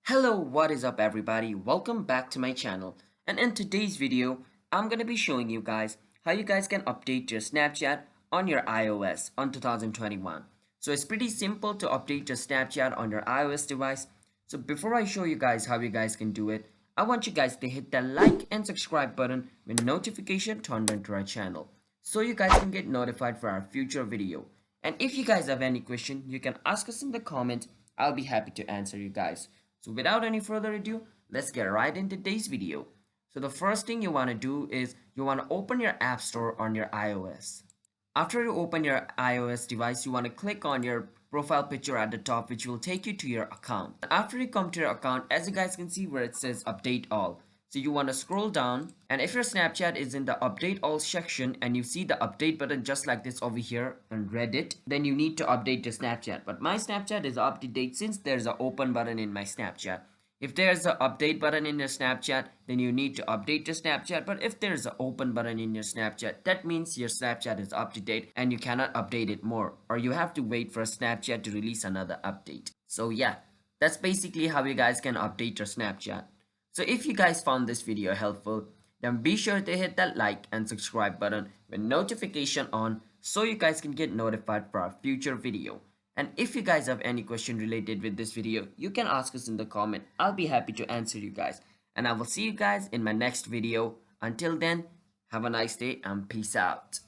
Hello, what is up everybody? Welcome back to my channel. And in today's video, I'm going to be showing you guys how you guys can update your Snapchat on your iOS on 2021. So it's pretty simple to update your Snapchat on your iOS device. So before I show you guys how you guys can do it, I want you guys to hit the like and subscribe button with notification turned on to our channel so you guys can get notified for our future video. And if you guys have any question, you can ask us in the comments. I'll be happy to answer you guys. So without any further ado, let's get right into today's video. So the first thing you want to do is you want to open your App Store on your iOS. After you open your iOS device, you want to click on your profile picture at the top, which will take you to your account. After you come to your account, as you guys can see where it says update all. So you want to scroll down, and if your Snapchat is in the update all section and you see the update button just like this over here on Reddit, then you need to update your Snapchat. But my Snapchat is up to date since there's an open button in my Snapchat. If there's an update button in your Snapchat, then you need to update your Snapchat. But if there's an open button in your Snapchat, that means your Snapchat is up to date and you cannot update it more, or you have to wait for Snapchat to release another update. So yeah, that's basically how you guys can update your Snapchat. So if you guys found this video helpful, then be sure to hit that like and subscribe button with notification on so you guys can get notified for our future video. And if you guys have any question related with this video, you can ask us in the comment. I'll be happy to answer you guys. And I will see you guys in my next video. Until then, have a nice day and peace out.